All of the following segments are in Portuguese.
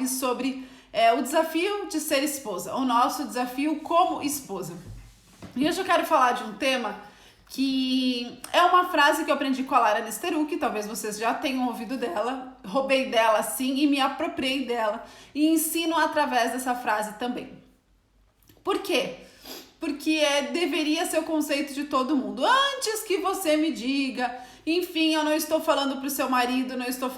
sobre o desafio de ser esposa, o nosso desafio como esposa. E hoje eu quero falar de um tema que é uma frase que eu aprendi com a Lara Nesteruk, talvez vocês já tenham ouvido dela, roubei dela sim e me apropriei dela e ensino através dessa frase também. Por quê? Porque deveria ser o conceito de todo mundo. Antes que você me diga, enfim, eu não estou falando para o seu marido, eu estou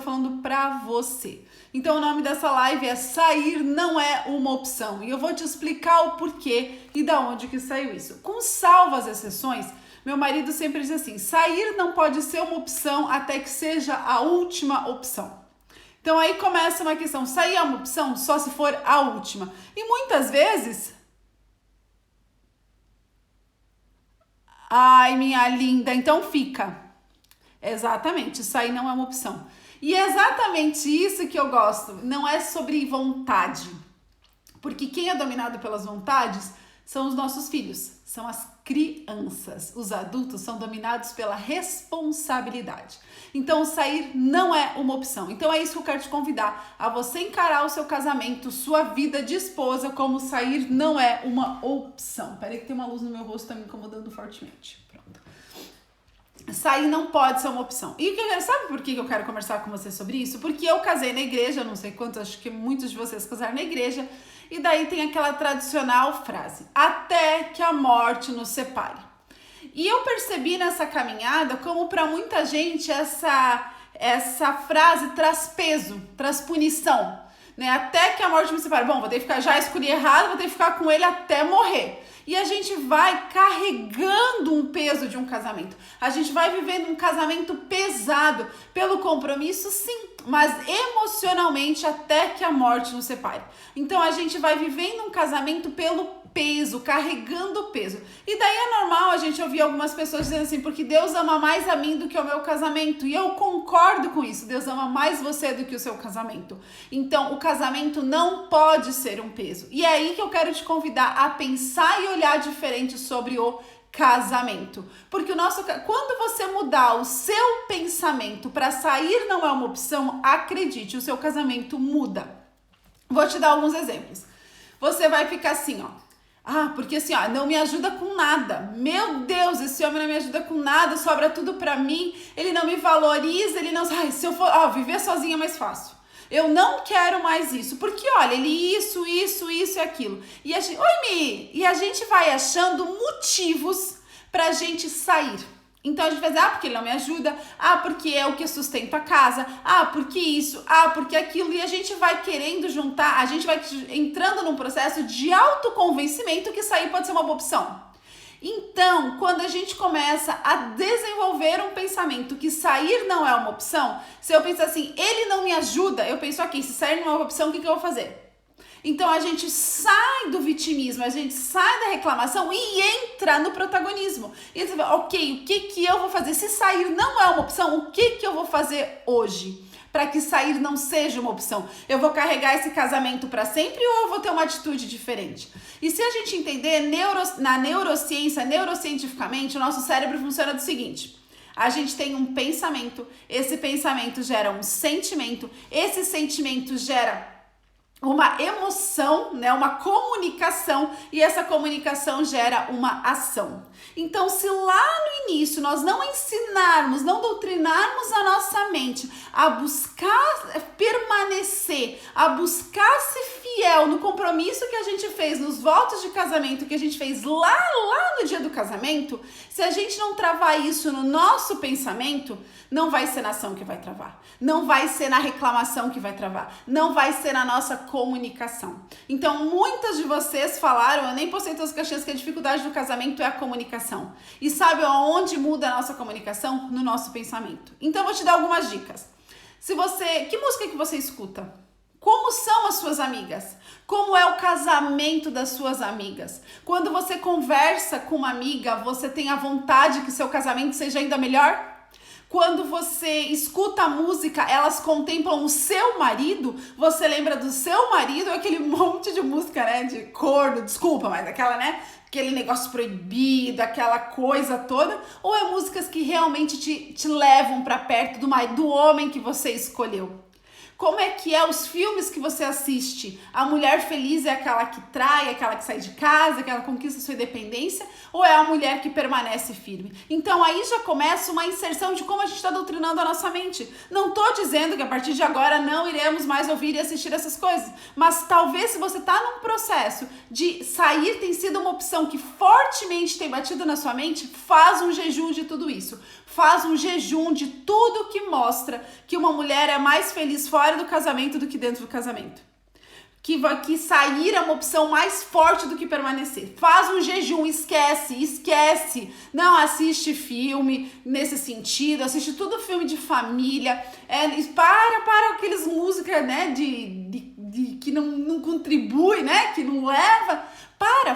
falando para você. Então o nome dessa live é Sair Não É Uma Opção. E eu vou te explicar o porquê e da onde que saiu isso. Com salvas exceções, meu marido sempre diz assim, sair não pode ser uma opção até que seja a última opção. Então aí começa uma questão, sair é uma opção só se for a última. E muitas vezes... Ai, minha linda, então fica. Exatamente, isso aí não é uma opção. E é exatamente isso que eu gosto, não é sobre vontade. Porque quem é dominado pelas vontades são os nossos filhos, são as crianças. Os adultos são dominados pela responsabilidade. Então, sair não é uma opção. Então, é isso que eu quero te convidar a você encarar o seu casamento, sua vida de esposa, como sair não é uma opção. Peraí que tem uma luz no meu rosto, tá me incomodando fortemente. Pronto. Sair não pode ser uma opção. E sabe por que eu quero conversar com você sobre isso? Porque eu casei na igreja, não sei quantos, acho que muitos de vocês casaram na igreja, e daí tem aquela tradicional frase, até que a morte nos separe. E eu percebi nessa caminhada como para muita gente essa frase traz peso, traz punição, né? Até que a morte me separe. Bom, vou ter que ficar, já escolhi errado, vou ter que ficar com ele até morrer. E a gente vai carregando um peso de um casamento. A gente vai vivendo um casamento pesado pelo compromisso, sim, mas emocionalmente até que a morte nos separe. Então a gente vai vivendo um casamento pelo peso, carregando o peso. E daí é normal a gente ouvir algumas pessoas dizendo assim, porque Deus ama mais a mim do que o meu casamento. E eu concordo com isso, Deus ama mais você do que o seu casamento. Então o casamento não pode ser um peso. E é aí que eu quero te convidar a pensar e olhar diferente sobre o casamento. Porque quando você mudar o seu pensamento para sair não é uma opção, acredite, o seu casamento muda. Vou te dar alguns exemplos. Você vai ficar assim, ó. Porque assim, ó, não me ajuda com nada. Meu Deus, esse homem não me ajuda com nada, sobra tudo pra mim, ele não me valoriza, ele não... se eu for... viver sozinha é mais fácil. Eu não quero mais isso, porque olha, ele isso e aquilo. E a gente... Oi, Mi! E a gente vai achando motivos pra gente sair. Então a gente vai dizer, porque ele não me ajuda, porque é o que sustenta a casa, porque isso, porque aquilo, e a gente vai querendo juntar, a gente vai entrando num processo de autoconvencimento que sair pode ser uma boa opção. Então, quando a gente começa a desenvolver um pensamento que sair não é uma opção, se eu pensar assim, ele não me ajuda, eu penso aqui, se sair não é uma opção, o que eu vou fazer? Então a gente sai do vitimismo, a gente sai da reclamação e entra no protagonismo. E você fala, ok, o que eu vou fazer? Se sair não é uma opção, o que eu vou fazer hoje? Para que sair não seja uma opção. Eu vou carregar esse casamento para sempre ou eu vou ter uma atitude diferente? E se a gente entender na neurociência, neurocientificamente, o nosso cérebro funciona do seguinte. A gente tem um pensamento, esse pensamento gera um sentimento, esse sentimento gera uma emoção, né, uma comunicação, e essa comunicação gera uma ação. Então, se lá no início nós não ensinarmos, não doutrinarmos a nossa mente a buscar permanecer, a buscar ser fiel no compromisso que a gente fez, nos votos de casamento que a gente fez lá no dia do casamento, se a gente não travar isso no nosso pensamento, não vai ser na ação que vai travar, não vai ser na reclamação que vai travar, não vai ser na nossa comunicação. Então, muitas de vocês falaram, eu nem postei todas as caixinhas, que a dificuldade do casamento é a comunicação. E sabe aonde muda a nossa comunicação? No nosso pensamento. Então, eu vou te dar algumas dicas. Que música que você escuta? Como são as suas amigas? Como é o casamento das suas amigas? Quando você conversa com uma amiga, você tem a vontade que seu casamento seja ainda melhor? Quando você escuta a música, elas contemplam o seu marido, você lembra do seu marido, aquele monte de música, né, de corno, desculpa, mas aquela, né, aquele negócio proibido, aquela coisa toda, ou é músicas que realmente te levam para perto do homem que você escolheu? Como é que é os filmes que você assiste? A mulher feliz é aquela que trai, aquela que sai de casa, aquela que conquista sua independência, ou é a mulher que permanece firme? Então aí já começa uma inserção de como a gente está doutrinando a nossa mente. Não estou dizendo que a partir de agora não iremos mais ouvir e assistir essas coisas, mas talvez se você está num processo de sair, tem sido uma opção que fortemente tem batido na sua mente, faz um jejum de tudo isso. Faz um jejum de tudo que mostra que uma mulher é mais feliz fora do casamento do que dentro do casamento. Que sair é uma opção mais forte do que permanecer. Faz um jejum, esquece. Não assiste filme nesse sentido, assiste tudo filme de família. Para aqueles músicas, né, que não contribui, né, que não leva.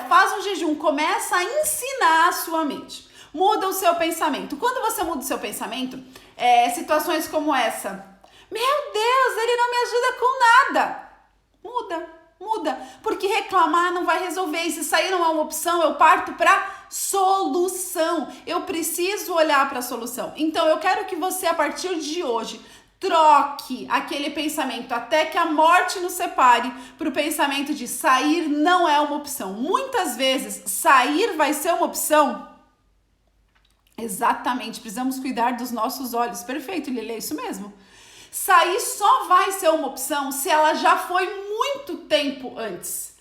Faz um jejum, começa a ensinar a sua mente. Muda o seu pensamento. Quando você muda o seu pensamento, situações como essa. Meu Deus, ele não me ajuda com nada. Muda. Porque reclamar não vai resolver. E se sair não é uma opção, eu parto para solução. Eu preciso olhar para a solução. Então, eu quero que você, a partir de hoje, troque aquele pensamento até que a morte nos separe para o pensamento de sair não é uma opção. Muitas vezes, sair vai ser uma opção. Exatamente, precisamos cuidar dos nossos olhos. Perfeito, Lili, é isso mesmo. Sair só vai ser uma opção se ela já foi muito tempo antes.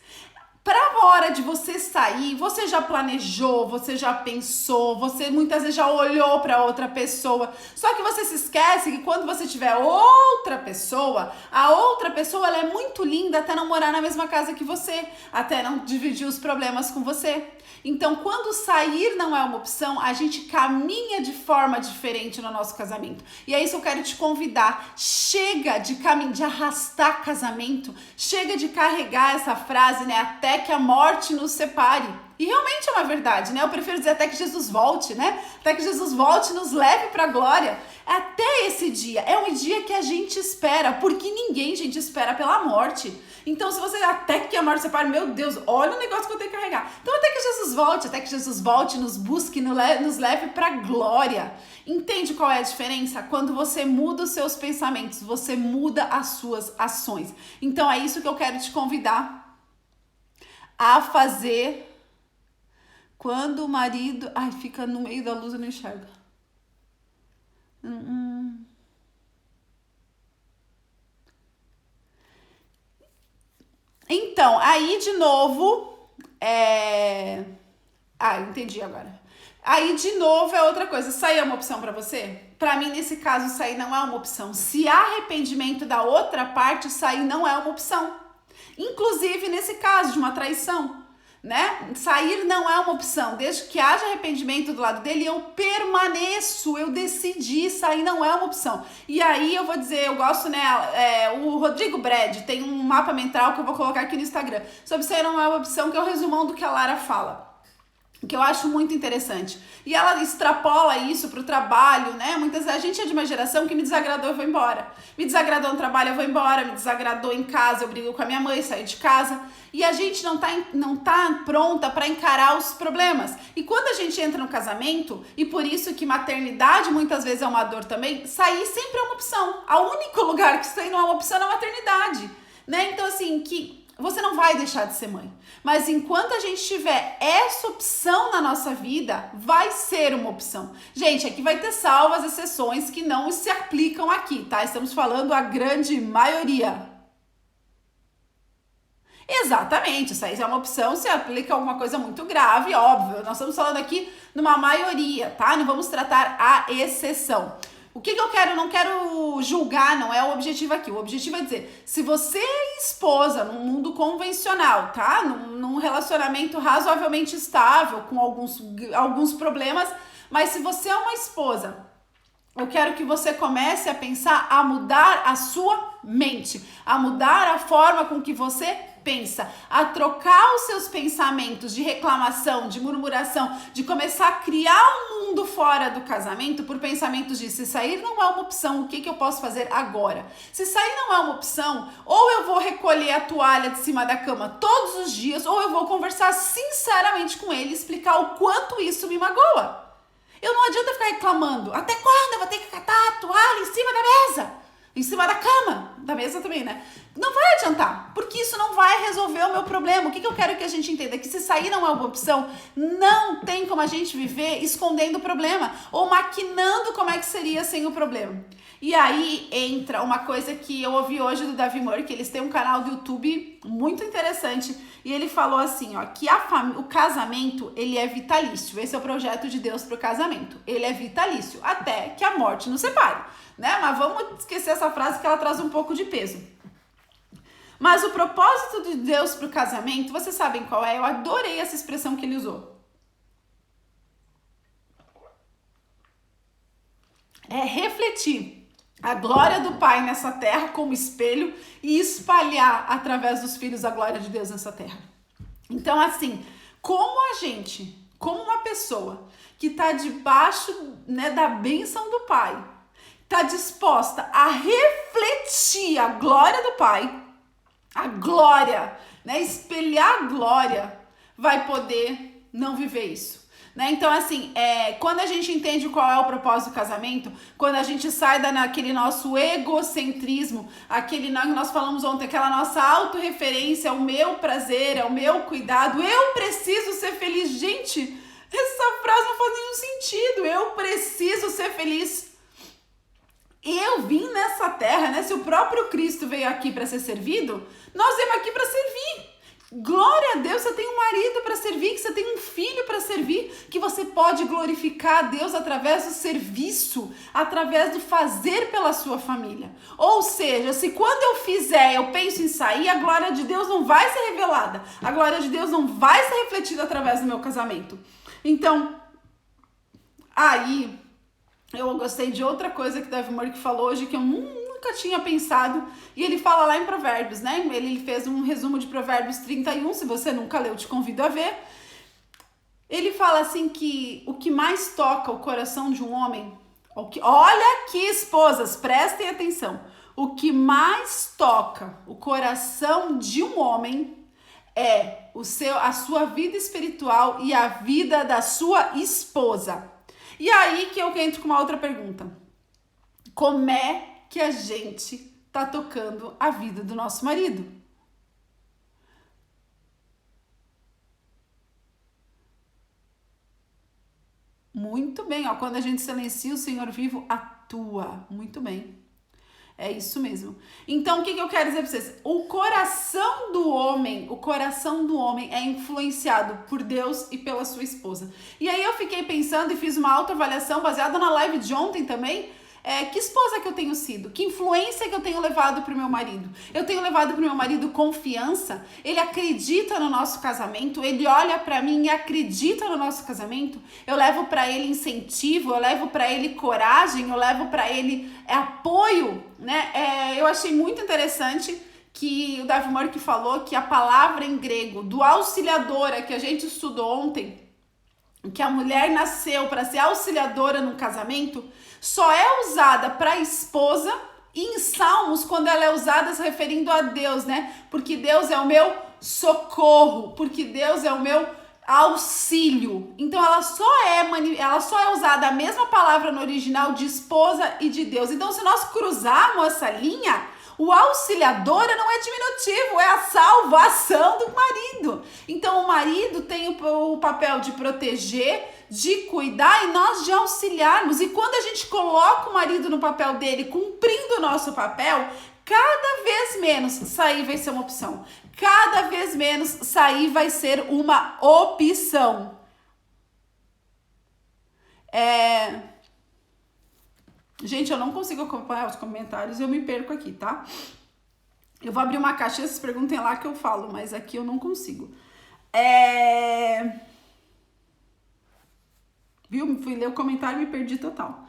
Para a hora de você sair, você já planejou, você já pensou, você muitas vezes já olhou para outra pessoa. Só que você se esquece que quando você tiver outra pessoa, a outra pessoa ela é muito linda até não morar na mesma casa que você, até não dividir os problemas com você. Então, quando sair não é uma opção, a gente caminha de forma diferente no nosso casamento. E é isso que eu quero te convidar. Chega de arrastar casamento, chega de carregar essa frase, né? Até que a morte nos separe. E realmente é uma verdade, né? Eu prefiro dizer até que Jesus volte, né? Até que Jesus volte e nos leve para a glória. Até esse dia. É um dia que a gente espera, porque ninguém, gente, espera pela morte. Então, se você até que a morte separe, meu Deus, olha o negócio que eu tenho que carregar. Então, até que Jesus volte, nos busque, nos leve para a glória. Entende qual é a diferença? Quando você muda os seus pensamentos, você muda as suas ações. Então, é isso que eu quero te convidar a fazer quando o marido... Ai, fica no meio da luz, eu não enxergo. Então, aí de novo... entendi agora. Aí, de novo, é outra coisa. Sair é uma opção pra você? Pra mim, nesse caso, sair não é uma opção. Se há arrependimento da outra parte, sair não é uma opção. Inclusive, nesse caso de uma traição, né? Sair não é uma opção. Desde que haja arrependimento do lado dele, eu permaneço, eu decidi, sair não é uma opção. E aí, eu vou dizer, eu gosto, né? O Rodrigo Brad tem um mapa mental que eu vou colocar aqui no Instagram. Sobre sair não é uma opção, que é o resumão do que a Lara fala. Que eu acho muito interessante. E ela extrapola isso pro trabalho, né? Muitas vezes a gente é de uma geração que me desagradou, eu vou embora. Me desagradou no trabalho, eu vou embora. Me desagradou em casa, eu brigo com a minha mãe, saio de casa. E a gente não tá pronta para encarar os problemas. E quando a gente entra no casamento, e por isso que maternidade muitas vezes é uma dor também, sair sempre é uma opção. O único lugar que sair não é uma opção é a maternidade, né? Então, assim, que você não vai deixar de ser mãe. Mas enquanto a gente tiver essa opção na nossa vida, vai ser uma opção. Gente, aqui vai ter salvas exceções que não se aplicam aqui, tá? Estamos falando a grande maioria. Exatamente, isso aí é uma opção, se aplica alguma coisa muito grave, óbvio. Nós estamos falando aqui numa maioria, tá? Não vamos tratar a exceção. O que eu quero? Não quero julgar, não é o objetivo aqui. O objetivo é dizer, se você é esposa num mundo convencional, tá? Num relacionamento razoavelmente estável, com alguns problemas, mas se você é uma esposa, eu quero que você comece a pensar, a mudar a sua mente, a mudar a forma com que você pensa, a trocar os seus pensamentos de reclamação, de murmuração, de começar a criar um mundo fora do casamento por pensamentos de se sair não é uma opção, o que eu posso fazer agora? Se sair não é uma opção, ou eu vou recolher a toalha de cima da cama todos os dias, ou eu vou conversar sinceramente com ele e explicar o quanto isso me magoa. Eu não adianta ficar reclamando. Até quando eu vou ter que catar a toalha em cima da mesa? Em cima da cama, da mesa também, né? Não vai adiantar, porque isso não vai resolver o meu problema. O que eu quero que a gente entenda? Que se sair não é uma opção, não tem como a gente viver escondendo o problema ou maquinando como é que seria sem o problema. E aí entra uma coisa que eu ouvi hoje do Davi Murray, que eles têm um canal do YouTube muito interessante, e ele falou assim, ó, que o casamento, ele é vitalício. Esse é o projeto de Deus para o casamento. Ele é vitalício, até que a morte nos separe, né? Mas vamos esquecer essa frase que ela traz um pouco de peso. Mas o propósito de Deus para o casamento, vocês sabem qual é? Eu adorei essa expressão que ele usou. É refletir a glória do Pai nessa terra como espelho e espalhar através dos filhos a glória de Deus nessa terra. Então, assim, como uma pessoa que está debaixo, né, da bênção do Pai, está disposta a refletir a glória do Pai, a glória, né, espelhar a glória, vai poder não viver isso. Né? Então, assim, quando a gente entende qual é o propósito do casamento, quando a gente sai daquele nosso egocentrismo, aquele que nós falamos ontem, aquela nossa autorreferência, o meu prazer, é o meu cuidado, eu preciso ser feliz. Gente, essa frase não faz nenhum sentido. Eu preciso ser feliz. Eu vim nessa terra, né? Se o próprio Cristo veio aqui para ser servido, nós viemos aqui para servir. Glória a Deus, você tem um marido para servir, que você tem um filho para servir, que você pode glorificar a Deus através do serviço, através do fazer pela sua família. Ou seja, se quando eu fizer, eu penso em sair, a glória de Deus não vai ser revelada, a glória de Deus não vai ser refletida através do meu casamento. Então, aí, eu gostei de outra coisa que o Davi Murray falou hoje, que eu nunca tinha pensado, e ele fala lá em Provérbios, né? Ele fez um resumo de Provérbios 31, se você nunca leu, te convido a ver. Ele fala assim que o que mais toca o coração de um homem, olha aqui, esposas, prestem atenção, o que mais toca o coração de um homem é a sua vida espiritual e a vida da sua esposa. E aí que eu entro com uma outra pergunta. Como é que a gente tá tocando a vida do nosso marido? Muito bem, ó. Quando a gente silencia, o Senhor vivo atua. Muito bem. É isso mesmo. Então, o que eu quero dizer para vocês? O coração do homem é influenciado por Deus e pela sua esposa. E aí eu fiquei pensando e fiz uma autoavaliação baseada na live de ontem também. Que esposa que eu tenho sido? Que influência que eu tenho levado para o meu marido? Eu tenho levado para o meu marido confiança? Ele acredita no nosso casamento? Ele olha para mim e acredita no nosso casamento? Eu levo para ele incentivo? Eu levo para ele coragem? Eu levo para ele apoio? Né? Eu achei muito interessante que o Davi Murray falou que a palavra em grego do auxiliadora que a gente estudou ontem, que a mulher nasceu para ser auxiliadora no casamento, só é usada para a esposa e em Salmos quando ela é usada se referindo a Deus, né? Porque Deus é o meu socorro, porque Deus é o meu auxílio. Então ela só é usada a mesma palavra no original de esposa e de Deus. Então se nós cruzarmos essa linha, o auxiliadora não é diminutivo, é a salvação do marido. Então o marido tem o papel de proteger, de cuidar e nós de auxiliarmos. E quando a gente coloca o marido no papel dele, cumprindo o nosso papel, cada vez menos sair vai ser uma opção. Cada vez menos sair vai ser uma opção. Gente, eu não consigo acompanhar os comentários, eu me perco aqui, tá? Eu vou abrir uma caixinha, vocês perguntem lá que eu falo, mas aqui eu não consigo. Viu? Fui ler o comentário e me perdi total.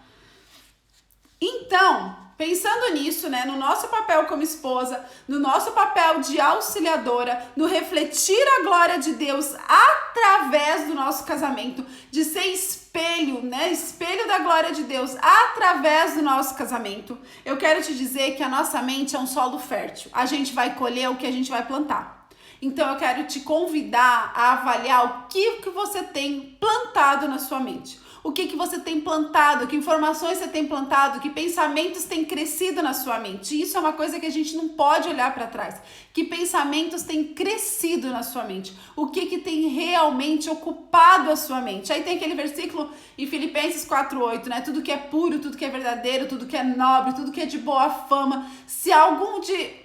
Então, pensando nisso, né, no nosso papel como esposa, no nosso papel de auxiliadora, no refletir a glória de Deus através do nosso casamento, de ser espelho, né, espelho da glória de Deus através do nosso casamento, eu quero te dizer que a nossa mente é um solo fértil. A gente vai colher o que a gente vai plantar. Então eu quero te convidar a avaliar o que você tem plantado na sua mente. O que que você tem plantado, que informações você tem plantado, que pensamentos têm crescido na sua mente. Isso é uma coisa que a gente não pode olhar para trás. Que pensamentos têm crescido na sua mente. O que que tem realmente ocupado a sua mente. Aí tem aquele versículo em Filipenses 4:8, né? Tudo que é puro, tudo que é verdadeiro, tudo que é nobre, tudo que é de boa fama, se algo de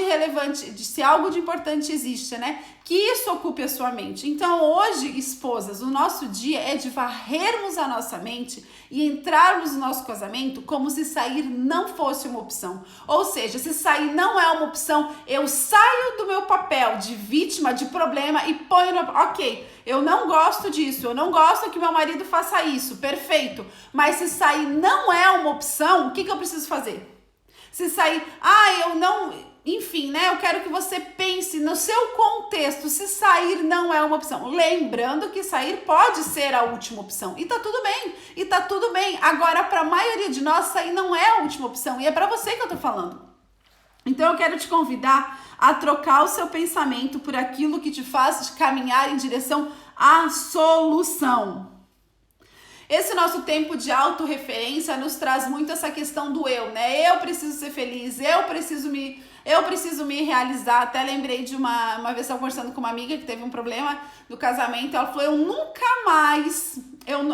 relevante, se algo de importante existe, né? Que isso ocupe a sua mente. Então hoje, esposas, o nosso dia é de varrermos a nossa mente e entrarmos no nosso casamento como se sair não fosse uma opção. Ou seja, se sair não é uma opção, eu saio do meu papel de vítima, de problema e ponho no... Ok, eu não gosto disso, eu não gosto que meu marido faça isso, perfeito. Mas se sair não é uma opção, o que eu preciso fazer? Se sair, eu não, enfim, né? Eu quero que você pense no seu contexto, se sair não é uma opção. Lembrando que sair pode ser a última opção. E tá tudo bem, Agora, para a maioria de nós, sair não é a última opção. E é para você que eu tô falando. Então, eu quero te convidar a trocar o seu pensamento por aquilo que te faz caminhar em direção à solução. Esse nosso tempo de autorreferência nos traz muito essa questão do eu, né? Eu preciso ser feliz, eu preciso me realizar. Até lembrei de uma vez eu estava conversando com uma amiga que teve um problema no casamento. Ela falou, eu nunca mais...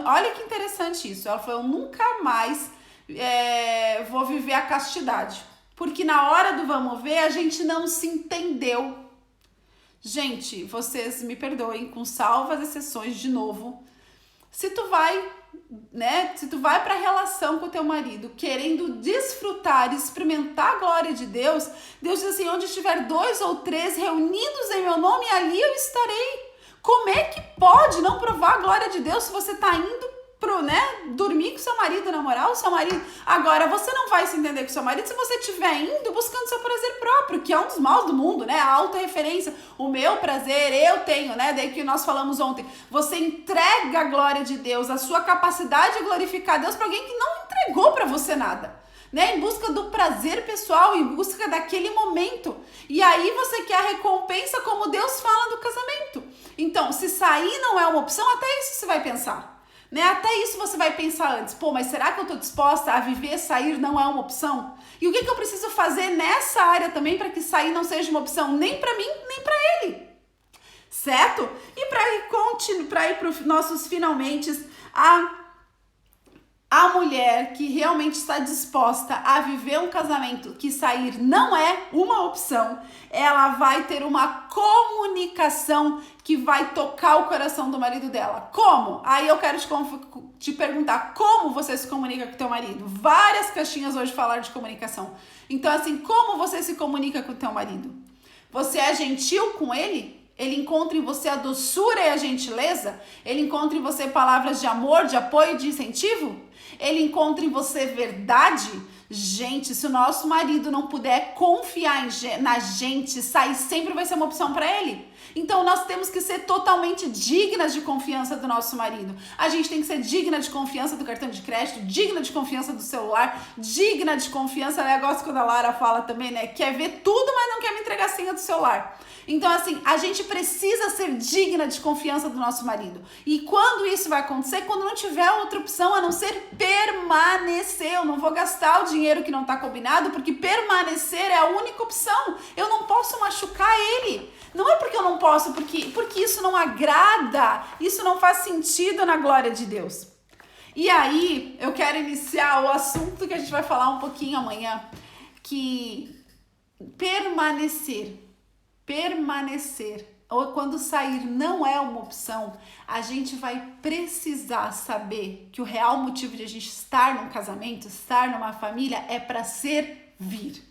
olha que interessante isso. Ela falou, eu nunca mais vou viver a castidade. Porque na hora do vamos ver, a gente não se entendeu. Gente, vocês me perdoem, com salvas exceções de novo. Se tu vai para a relação com o teu marido querendo desfrutar, experimentar a glória de Deus, Deus diz assim, onde estiver 2 ou 3 reunidos em meu nome, ali eu estarei. Como é que pode não provar a glória de Deus se você está indo dormir com seu marido, namorar o seu marido? Agora, você não vai se entender com seu marido se você estiver indo buscando seu prazer próprio, que é um dos maus do mundo, né? A autorreferência, o meu prazer, eu tenho, né? Daí que nós falamos ontem. Você entrega a glória de Deus, a sua capacidade de glorificar Deus para alguém que não entregou para você nada, né? Em busca do prazer pessoal, em busca daquele momento. E aí você quer a recompensa como Deus fala do casamento. Então, se sair não é uma opção, até isso você vai pensar. Né? Até isso você vai pensar antes. Mas será que eu estou disposta a viver sair não é uma opção? E o que eu preciso fazer nessa área também para que sair não seja uma opção nem para mim, nem para ele? Certo? E para ir para os nossos finalmente, a mulher que realmente está disposta a viver um casamento que sair não é uma opção, ela vai ter uma comunicação que vai tocar o coração do marido dela. Como? Aí eu quero te perguntar, como você se comunica com o teu marido? Várias caixinhas hoje falaram de comunicação. Então, assim, como você se comunica com o teu marido? Você é gentil com ele? Ele encontra em você a doçura e a gentileza? Ele encontra em você palavras de amor, de apoio, de incentivo? Ele encontra em você verdade? Gente, se o nosso marido não puder confiar na gente, sair sempre vai ser uma opção para ele. Então nós temos que ser totalmente dignas de confiança do nosso marido. A gente tem que ser digna de confiança do cartão de crédito, digna de confiança do celular, digna de confiança, né? Eu gosto quando a Lara fala também, né? Quer ver tudo, mas não quer me entregar a senha do celular. Então, assim, a gente precisa ser digna de confiança do nosso marido. E quando isso vai acontecer? Quando não tiver outra opção a não ser permanecer. Eu não vou gastar o dinheiro que não está combinado, porque permanecer é a única opção. Eu não posso machucar ele. Não é porque eu não posso, porque isso não agrada, isso não faz sentido na glória de Deus. E aí, eu quero iniciar o assunto que a gente vai falar um pouquinho amanhã, que permanecer, ou quando sair não é uma opção, a gente vai precisar saber que o real motivo de a gente estar num casamento, estar numa família, é para servir.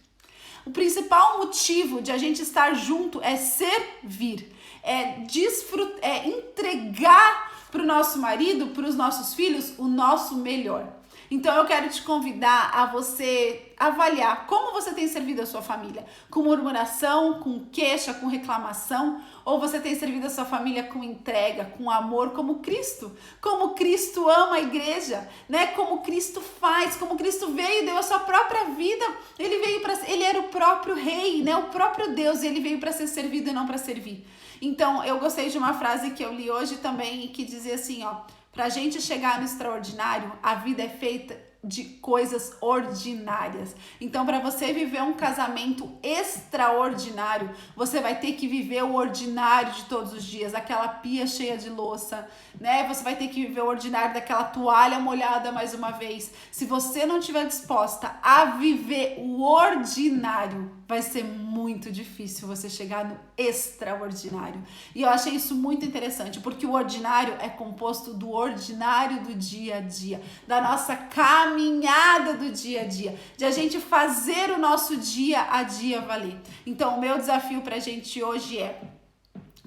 O principal motivo de a gente estar junto é servir, é entregar para o nosso marido, para os nossos filhos, o nosso melhor. Então eu quero te convidar a você avaliar como você tem servido a sua família. Com murmuração, com queixa, com reclamação, ou você tem servido a sua família com entrega, com amor, como Cristo ama a igreja, né? Como Cristo faz, como Cristo veio e deu a sua própria vida. Ele era o próprio rei, né? O próprio Deus, ele veio para ser servido e não para servir. Então eu gostei de uma frase que eu li hoje também, que dizia assim, Pra gente chegar no extraordinário, a vida é feita de coisas ordinárias. Então, para você viver um casamento extraordinário, você vai ter que viver o ordinário de todos os dias, aquela pia cheia de louça, né? Você vai ter que viver o ordinário daquela toalha molhada mais uma vez. Se você não estiver disposta a viver o ordinário, vai ser muito difícil você chegar no extraordinário. E eu achei isso muito interessante, porque o ordinário é composto do ordinário do dia a dia, da nossa caminhada do dia a dia, de a gente fazer o nosso dia a dia valer. Então, o meu desafio pra gente hoje é: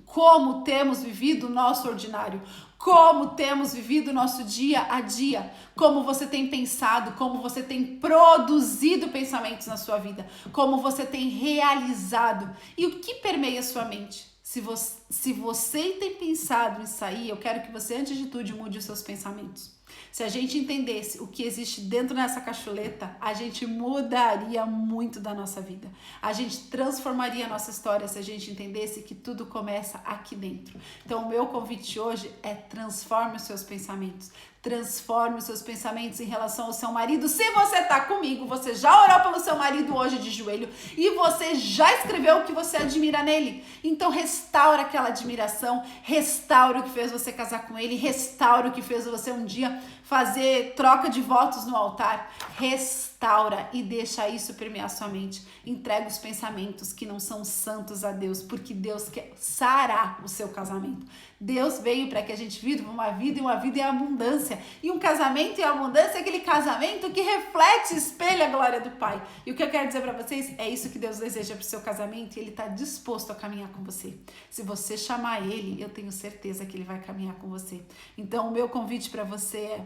como temos vivido o nosso ordinário? Como temos vivido o nosso dia a dia? Como você tem pensado? Como você tem produzido pensamentos na sua vida? Como você tem realizado? E o que permeia a sua mente? Se você tem pensado em sair, eu quero que você, antes de tudo, mude os seus pensamentos. Se a gente entendesse o que existe dentro dessa cacholeta, a gente mudaria muito da nossa vida. A gente transformaria a nossa história se a gente entendesse que tudo começa aqui dentro. Então, o meu convite hoje é: transforme os seus pensamentos. Transforme os seus pensamentos em relação ao seu marido. Se você tá comigo, você já orou pelo seu marido hoje de joelho e você já escreveu o que você admira nele. Então restaura aquela admiração, restaura o que fez você casar com ele, restaura o que fez você um dia fazer troca de votos no altar. Restaura e deixa isso permear sua mente. Entrega os pensamentos que não são santos a Deus, porque Deus quer sarar o seu casamento. Deus veio para que a gente viva uma vida e uma vida em abundância. E um casamento em abundância é aquele casamento que reflete e espelha a glória do Pai. E o que eu quero dizer para vocês é isso que Deus deseja para o seu casamento, e Ele está disposto a caminhar com você. Se você chamar Ele, eu tenho certeza que Ele vai caminhar com você. Então, o meu convite para você é: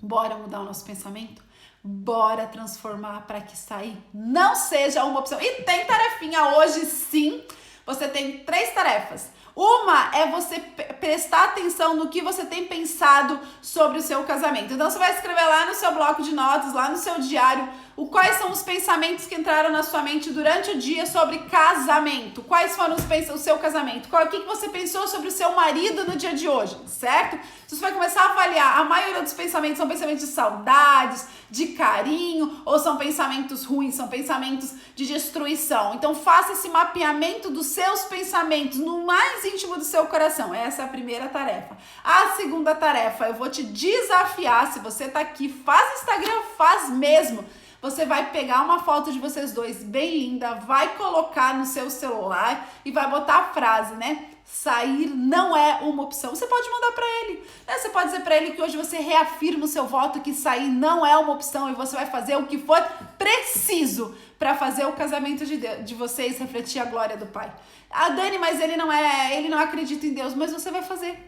bora mudar o nosso pensamento? Bora transformar para que sair não seja uma opção. E tem tarefinha hoje, sim. Você tem 3 tarefas. Uma é você prestar atenção no que você tem pensado sobre o seu casamento. Então, você vai escrever lá no seu bloco de notas, lá no seu diário, quais são os pensamentos que entraram na sua mente durante o dia sobre casamento. Quais foram o seu casamento? O que você pensou sobre o seu marido no dia de hoje, certo? Você vai começar a avaliar. A maioria dos pensamentos são pensamentos de saudades, de carinho, ou são pensamentos ruins, são pensamentos de destruição. Então, faça esse mapeamento dos seus pensamentos no mais íntimo do seu coração. Essa é a primeira tarefa. A segunda tarefa, eu vou te desafiar. Se você tá aqui, faz Instagram, faz mesmo. Você vai pegar uma foto de vocês dois bem linda, vai colocar no seu celular e vai botar a frase, né? Sair não é uma opção. Você pode mandar para ele, né? Você pode dizer para ele que hoje você reafirma o seu voto, que sair não é uma opção, e você vai fazer o que for preciso para fazer o casamento de vocês refletir a glória do Pai. Ah, Dani, mas ele não acredita em Deus. Mas você vai fazer,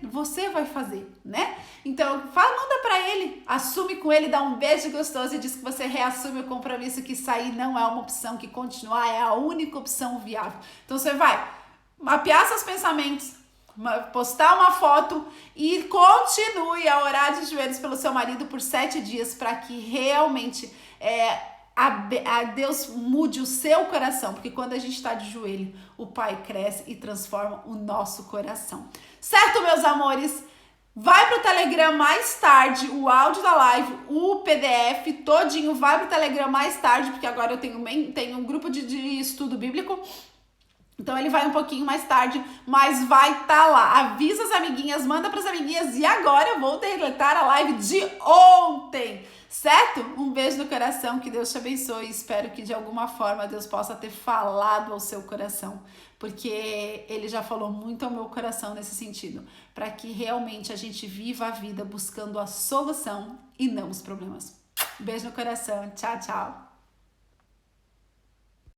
né? Então, manda pra ele, assume com ele, dá um beijo gostoso e diz que você reassume o compromisso, que sair não é uma opção, que continuar é a única opção viável. Então, você vai mapear seus pensamentos, postar uma foto e continue a orar de joelhos pelo seu marido por 7 dias para que realmente a Deus mude o seu coração, porque quando a gente está de joelho, o Pai cresce e transforma o nosso coração. Certo, meus amores? Vai pro Telegram mais tarde, o áudio da live, o PDF todinho, vai pro Telegram mais tarde, porque agora eu tenho um grupo de estudo bíblico. Então ele vai um pouquinho mais tarde, mas vai estar lá. Avisa as amiguinhas, manda para as amiguinhas. E agora eu vou deletar a live de ontem, certo? Um beijo no coração, que Deus te abençoe. Espero que de alguma forma Deus possa ter falado ao seu coração, porque Ele já falou muito ao meu coração nesse sentido, para que realmente a gente viva a vida buscando a solução e não os problemas. Beijo no coração, tchau, tchau.